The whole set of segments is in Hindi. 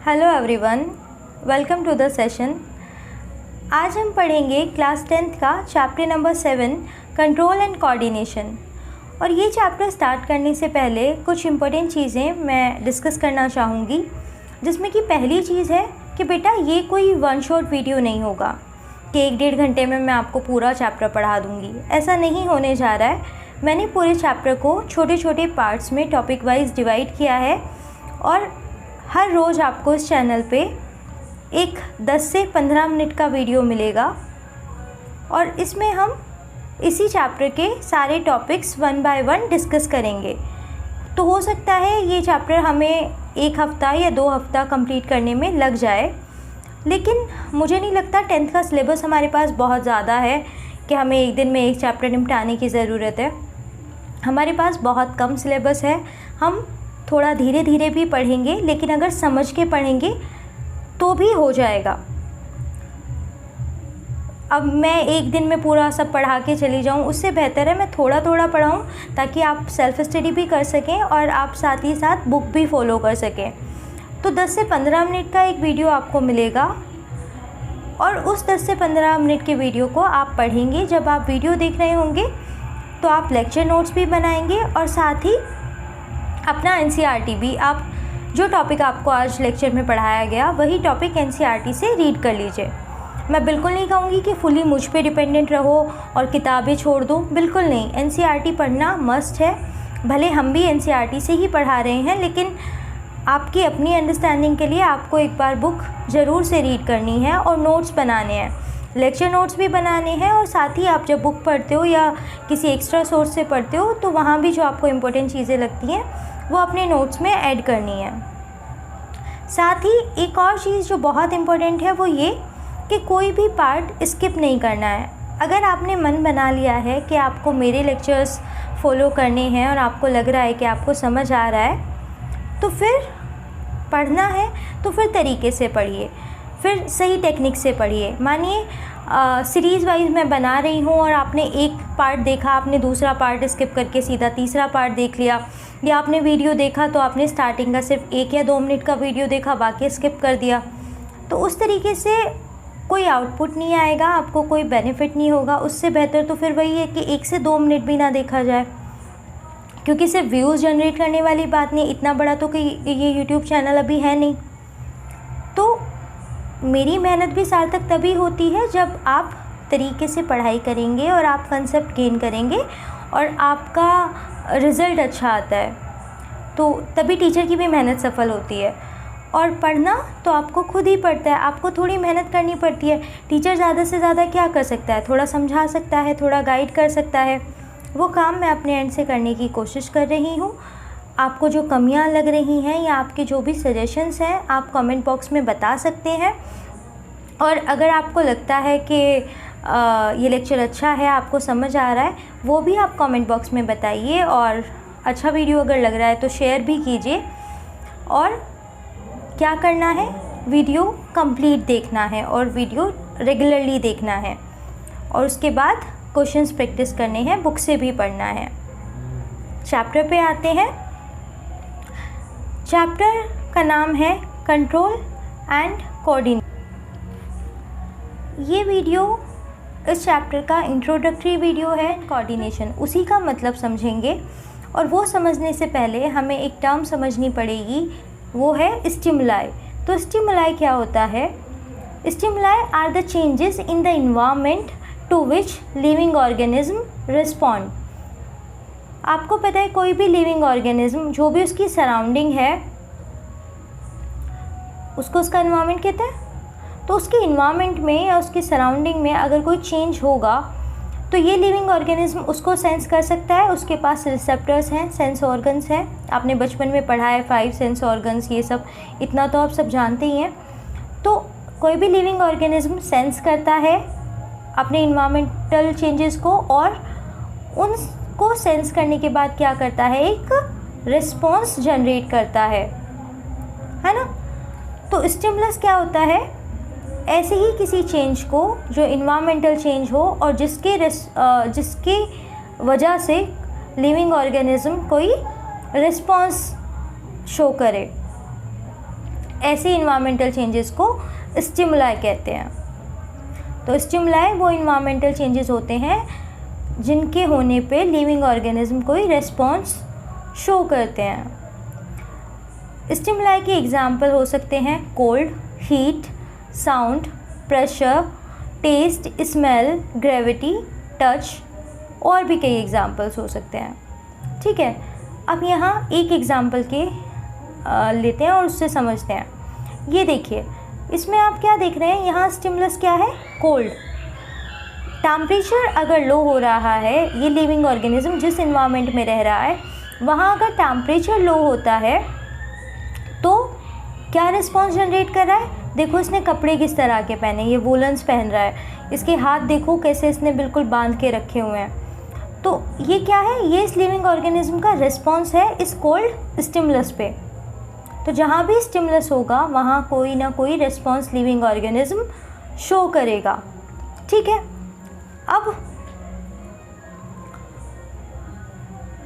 Hello everyone, welcome to the session. आज हम पढ़ेंगे क्लास 10th का chapter number 7 control and coordination. और ये चैप्टर स्टार्ट करने से पहले कुछ इम्पोर्टेंट चीज़ें मैं डिस्कस करना चाहूँगी, जिसमें कि पहली चीज़ है कि बेटा ये कोई वन शॉट वीडियो नहीं होगा कि 1-1.5 घंटे में मैं आपको पूरा चैप्टर पढ़ा दूँगी। ऐसा नहीं होने जा रहा है। मैंने पूरे चैप्टर को छोटे छोटे पार्ट्स में टॉपिक वाइज डिवाइड किया है और हर रोज़ आपको इस चैनल पे एक 10 से 15 मिनट का वीडियो मिलेगा और इसमें हम इसी चैप्टर के सारे टॉपिक्स 1 बाय 1 डिस्कस करेंगे। तो हो सकता है ये चैप्टर हमें 1 हफ़्ता या 2 हफ़्ता कंप्लीट करने में लग जाए, लेकिन मुझे नहीं लगता 10th का सिलेबस हमारे पास बहुत ज़्यादा है कि हमें एक दिन में एक चैप्टर निपटाने की ज़रूरत है। हमारे पास बहुत कम सिलेबस है। हम थोड़ा धीरे धीरे भी पढ़ेंगे, लेकिन अगर समझ के पढ़ेंगे तो भी हो जाएगा। अब मैं एक दिन में पूरा सब पढ़ा के चली जाऊं, उससे बेहतर है मैं थोड़ा थोड़ा पढ़ाऊं ताकि आप सेल्फ स्टडी भी कर सकें और आप साथ ही साथ बुक भी फॉलो कर सकें। तो 10 से 15 मिनट का एक वीडियो आपको मिलेगा और उस 10 से 15 मिनट के वीडियो को आप पढ़ेंगे। जब आप वीडियो देख रहे होंगे तो आप लेक्चर नोट्स भी बनाएंगे और साथ ही अपना एनसीईआरटी भी, आप जो टॉपिक आपको आज लेक्चर में पढ़ाया गया वही टॉपिक एनसीईआरटी से रीड कर लीजिए। मैं बिल्कुल नहीं कहूँगी कि फुली मुझ पे डिपेंडेंट रहो और किताबें छोड़ दो, बिल्कुल नहीं। एनसीईआरटी पढ़ना मस्ट है। भले हम भी एनसीईआरटी से ही पढ़ा रहे हैं, लेकिन आपकी अपनी अंडरस्टैंडिंग के लिए आपको एक बार बुक ज़रूर से रीड करनी है और नोट्स बनाने हैं, लेक्चर नोट्स भी बनाने हैं। और साथ ही आप जब बुक पढ़ते हो या किसी एक्स्ट्रा सोर्स से पढ़ते हो तो वहाँ भी जो आपको इम्पोर्टेंट चीज़ें लगती हैं वो अपने नोट्स में ऐड करनी है। साथ ही एक और चीज़ जो बहुत इम्पोर्टेंट है वो ये कि कोई भी पार्ट स्किप नहीं करना है। अगर आपने मन बना लिया है कि आपको मेरे लेक्चर्स फॉलो करने हैं और आपको लग रहा है कि आपको समझ आ रहा है, तो फिर पढ़ना है तो फिर तरीके से पढ़िए, फिर सही टेक्निक से पढ़िए। मानिए सीरीज़ वाइज मैं बना रही हूँ और आपने एक पार्ट देखा, आपने दूसरा पार्ट स्किप करके सीधा तीसरा पार्ट देख लिया, या आपने वीडियो देखा तो आपने स्टार्टिंग का सिर्फ 1 या 2 मिनट का वीडियो देखा, बाकी स्किप कर दिया। तो उस तरीके से कोई आउटपुट नहीं आएगा, आपको कोई बेनिफिट नहीं होगा। उससे बेहतर तो फिर वही है कि 1 से 2 मिनट भी ना देखा जाए, क्योंकि सिर्फ व्यूज़ जनरेट करने वाली बात नहीं। इतना बड़ा तो कि ये यूट्यूब चैनल अभी है नहीं। तो मेरी मेहनत भी सार्थक तभी होती है जब आप तरीके से पढ़ाई करेंगे और आप कंसेप्ट गेन करेंगे और आपका रिज़ल्ट अच्छा आता है, तो तभी टीचर की भी मेहनत सफल होती है। और पढ़ना तो आपको खुद ही पड़ता है, आपको थोड़ी मेहनत करनी पड़ती है। टीचर ज़्यादा से ज़्यादा क्या कर सकता है? थोड़ा समझा सकता है, थोड़ा गाइड कर सकता है। वो काम मैं अपने एंड से करने की कोशिश कर रही हूँ। आपको जो कमियां लग रही हैं या आपके जो भी सजेशंस हैं आप कमेंट बॉक्स में बता सकते हैं। और अगर आपको लगता है कि ये लेक्चर अच्छा है, आपको समझ आ रहा है, वो भी आप कमेंट बॉक्स में बताइए। और अच्छा वीडियो अगर लग रहा है तो शेयर भी कीजिए। और क्या करना है, वीडियो कंप्लीट देखना है और वीडियो रेगुलरली देखना है। और उसके बाद क्वेश्चंस प्रैक्टिस करने हैं, बुक से भी पढ़ना है। चैप्टर पे आते हैं। चैप्टर का नाम है कंट्रोल एंड कोऑर्डिनेशन। ये वीडियो इस चैप्टर का इंट्रोडक्टरी वीडियो है। कोऑर्डिनेशन, उसी का मतलब समझेंगे। और वो समझने से पहले हमें एक टर्म समझनी पड़ेगी, वो है स्टिमुलाई। तो स्टिमुलाई क्या होता है? Stimuli are the changes in the environment to which living organism respond. आपको पता है कोई भी लिविंग ऑर्गेनिज्म, जो भी उसकी सराउंडिंग है, उसको उसका इन्वायरमेंट कहते हैं। तो उसके इन्वायरमेंट में या उसकी सराउंडिंग में अगर कोई चेंज होगा तो ये लिविंग ऑर्गेनिज्म उसको सेंस कर सकता है। उसके पास रिसेप्टर्स हैं, सेंस ऑर्गन्स हैं। आपने बचपन में पढ़ा है 5 सेंस ऑर्गन्स, ये सब इतना तो आप सब जानते ही हैं। तो कोई भी लिविंग ऑर्गेनिज्म सेंस करता है अपने इन्वायरमेंटल चेंजेस को, और उनको सेंस करने के बाद क्या करता है, एक रिस्पॉन्स जनरेट करता है ना। तो स्टिमुलस क्या होता है? ऐसे ही किसी चेंज को जो इन्वायरमेंटल चेंज हो और जिसके वजह से लिविंग ऑर्गेनिज्म कोई रिस्पॉन्स शो करे, ऐसे इन्वायरमेंटल चेंजेस को स्टिमुलाई कहते हैं। तो स्टिमुलाई वो इन्वायरमेंटल चेंजेस होते हैं जिनके होने पे लिविंग ऑर्गेनिज्म कोई रेस्पॉन्स शो करते हैं। स्टिमुलाई के एग्जाम्पल हो सकते हैं cold, heat, sound, pressure, taste, smell, gravity, touch, और भी कई एग्जाम्पल्स हो सकते हैं। ठीक है, अब यहाँ एक एग्जाम्पल के लेते हैं और उससे समझते हैं। ये देखिए, इसमें आप क्या देख रहे हैं, यहाँ स्टिमुलस क्या है, कोल्ड। टेम्परेचर अगर लो हो रहा है, ये लिविंग ऑर्गेनिज्म जिस इन्वायरमेंट में रह रहा है वहाँ अगर टेम्परेचर लो होता है तो क्या रिस्पॉन्स जनरेट कर रहा है। देखो इसने कपड़े किस तरह के पहने, ये वूलन्स पहन रहा है, इसके हाथ देखो कैसे इसने बिल्कुल बांध के रखे हुए हैं। तो ये क्या है, ये इस लिविंग ऑर्गेनिज्म का रिस्पॉन्स है इस कोल्ड स्टिमुलस पे। तो जहाँ भी स्टिमुलस होगा वहाँ कोई ना कोई रिस्पॉन्स लिविंग ऑर्गेनिज्म शो करेगा। ठीक है, अब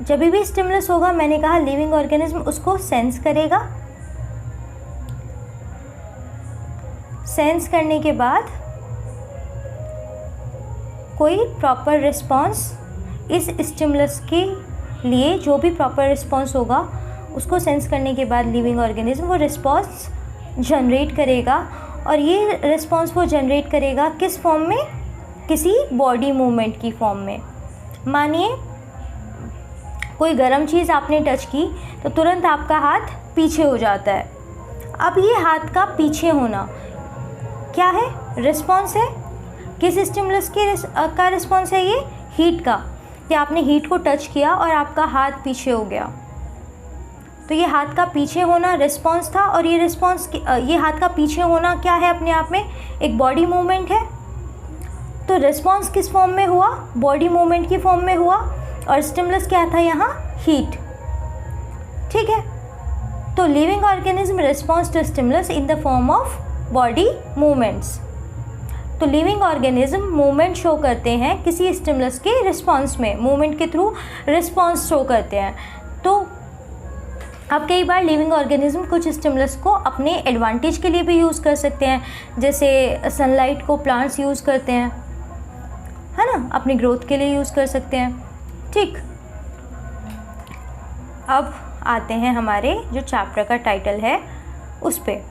जब भी स्टिमुलस होगा, मैंने कहा लिविंग ऑर्गेनिज्म उसको सेंस करेगा। सेंस करने के बाद कोई प्रॉपर रिस्पॉन्स इस स्टिमुलस के लिए, जो भी प्रॉपर रिस्पॉन्स होगा उसको सेंस करने के बाद लिविंग ऑर्गेनिज्म वो रिस्पॉन्स जनरेट करेगा। और ये रिस्पॉन्स वो जनरेट करेगा किस फॉर्म में, किसी बॉडी मूवमेंट की फॉर्म में। मानिए कोई गर्म चीज़ आपने टच की तो तुरंत आपका हाथ पीछे हो जाता है। अब ये हाथ का पीछे होना क्या है, रिस्पॉन्स है। किस स्टिमुलस का रिस्पॉन्स है ये, हीट का, कि आपने हीट को टच किया और आपका हाथ पीछे हो गया। तो ये हाथ का पीछे होना रिस्पॉन्स था, और ये रिस्पॉन्स, ये हाथ का पीछे होना क्या है, अपने आप में एक बॉडी मूवमेंट है। तो रिस्पॉन्स किस फॉर्म में हुआ, बॉडी मूवमेंट की फॉर्म में हुआ, और स्टिमुलस क्या था यहाँ, हीट। ठीक है, तो living organism response to stimulus in the form of body movements. तो लिविंग ऑर्गेनिज्म मूवमेंट शो करते हैं किसी स्टिमुलस के रिस्पॉन्स में, मूवमेंट के थ्रू रिस्पॉन्स शो करते हैं। तो अब कई बार लिविंग ऑर्गेनिज्म कुछ स्टिमुलस को अपने एडवांटेज के लिए भी यूज़ कर सकते हैं, जैसे सनलाइट को प्लांट्स यूज़ करते हैं, है ना, अपनी ग्रोथ के लिए यूज़ कर सकते हैं। ठीक, अब आते हैं हमारे जो चैप्टर का टाइटल है उस पे,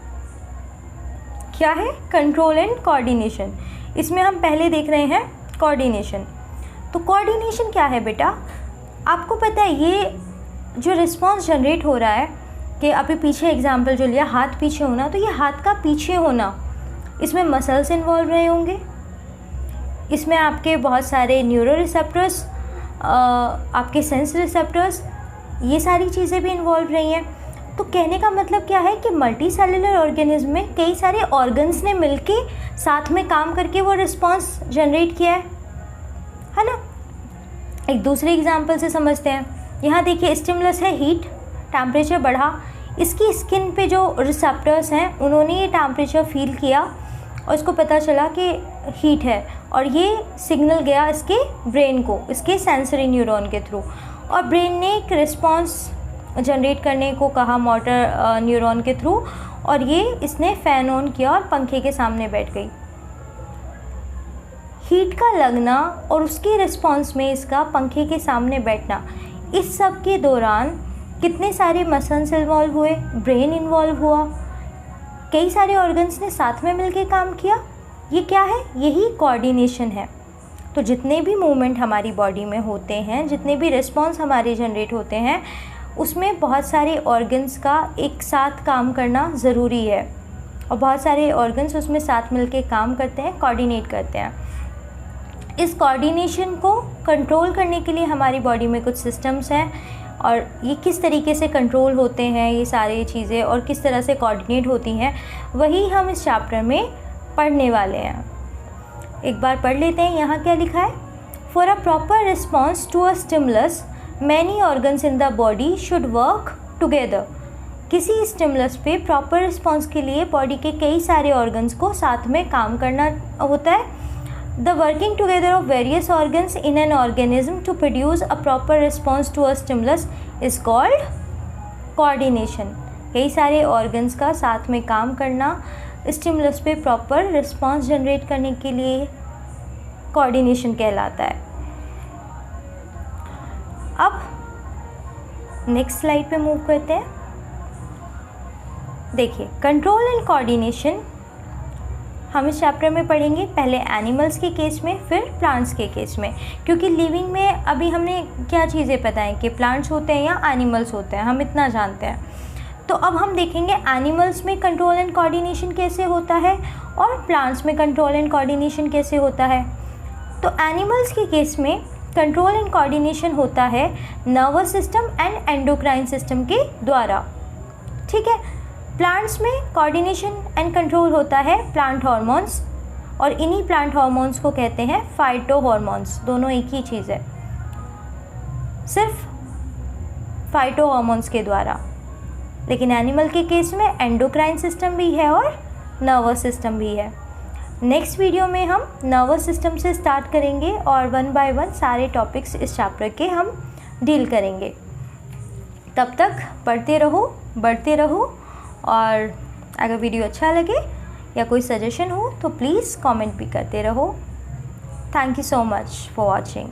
क्या है, कंट्रोल एंड कोऑर्डिनेशन। इसमें हम पहले देख रहे हैं कोऑर्डिनेशन। तो कोऑर्डिनेशन क्या है बेटा, आपको पता है ये जो रिस्पॉन्स जनरेट हो रहा है, कि अभी पीछे एग्जांपल जो लिया, हाथ पीछे होना, तो ये हाथ का पीछे होना, इसमें मसल्स इन्वॉल्व रहे होंगे, इसमें आपके बहुत सारे न्यूरो रिसेप्टर्स, आपके सेंस रिसेप्टर्स, ये सारी चीज़ें भी इन्वॉल्व रही हैं। तो कहने का मतलब क्या है कि मल्टी सेलुलर ऑर्गेनिज्म में कई सारे ऑर्गन्स ने मिलके साथ में काम करके वो रिस्पॉन्स जनरेट किया है ना। एक दूसरे एग्जांपल से समझते हैं। यहाँ देखिए स्टिमुलस है हीट, टेम्परेचर बढ़ा, इसकी स्किन पे जो रिसेप्टर्स हैं उन्होंने ये टेम्परेचर फील किया और इसको पता चला कि हीट है, और ये सिग्नल गया इसके ब्रेन को, इसके सेंसरी न्यूरॉन के थ्रू, और ब्रेन ने एक रिस्पॉन्स जनरेट करने को कहा मोटर न्यूरॉन के थ्रू, और ये इसने फ़ैन ऑन किया और पंखे के सामने बैठ गई। हीट का लगना और उसके रिस्पॉन्स में इसका पंखे के सामने बैठना, इस सब के दौरान कितने सारे मसल्स इन्वॉल्व हुए, ब्रेन इन्वॉल्व हुआ, कई सारे ऑर्गन्स ने साथ में मिलकर काम किया। ये क्या है, यही कोऑर्डिनेशन है। तो जितने भी मूवमेंट हमारी बॉडी में होते हैं, जितने भी रिस्पॉन्स हमारे जनरेट होते हैं, उसमें बहुत सारे ऑर्गन्स का एक साथ काम करना ज़रूरी है, और बहुत सारे ऑर्गन्स उसमें साथ मिलके काम करते हैं, कोऑर्डिनेट करते हैं। इस कोऑर्डिनेशन को कंट्रोल करने के लिए हमारी बॉडी में कुछ सिस्टम्स हैं, और ये किस तरीके से कंट्रोल होते हैं ये सारी चीज़ें, और किस तरह से कोऑर्डिनेट होती हैं, वही हम इस चैप्टर में पढ़ने वाले हैं। एक बार पढ़ लेते हैं। यहाँ क्या लिखा है, for a proper response to a stimulus many organs in the body should work together. किसी स्टिमुलस पे प्रॉपर रिस्पॉन्स के लिए बॉडी के कई सारे ऑर्गन्स को साथ में काम करना होता है। The working together of various organs in an organism to produce a proper response to a stimulus is called coordination. कई सारे ऑर्गन्स का साथ में काम करना स्टिमुलस पे प्रॉपर रिस्पांस जनरेट करने के लिए कोऑर्डिनेशन कहलाता है। अब नेक्स्ट स्लाइड पे मूव करते हैं। देखिए, कंट्रोल एंड कोऑर्डिनेशन हम इस चैप्टर में पढ़ेंगे, पहले एनिमल्स के केस में, फिर प्लांट्स के केस में, क्योंकि लिविंग में अभी हमने क्या चीज़ें पता है कि प्लांट्स होते हैं या एनिमल्स होते हैं, हम इतना जानते हैं। तो अब हम देखेंगे एनिमल्स में कंट्रोल एंड कोऑर्डिनेशन कैसे होता है और प्लांट्स में कंट्रोल एंड कोऑर्डिनेशन कैसे होता है। तो एनिमल्स के केस में कंट्रोल एंड कोऑर्डिनेशन होता है nervous system and endocrine system के द्वारा, ठीक है। प्लांट्स में कोऑर्डिनेशन एंड कंट्रोल होता है प्लांट हार्मोन्स, और इन्हीं प्लांट हार्मोन्स को कहते हैं फाइटो हार्मोन्स। दोनों एक ही चीज़ है, सिर्फ फाइटो हार्मोन्स के द्वारा। लेकिन एनिमल के केस में एंडोक्राइन सिस्टम भी है और नर्वस सिस्टम भी है। नेक्स्ट वीडियो में हम नर्वस सिस्टम से स्टार्ट करेंगे और 1 बाय 1 सारे टॉपिक्स इस चैप्टर के हम डील करेंगे। तब तक पढ़ते रहो, बढ़ते रहो, और अगर वीडियो अच्छा लगे या कोई सजेशन हो तो प्लीज़ कमेंट भी करते रहो। Thank you so much for watching.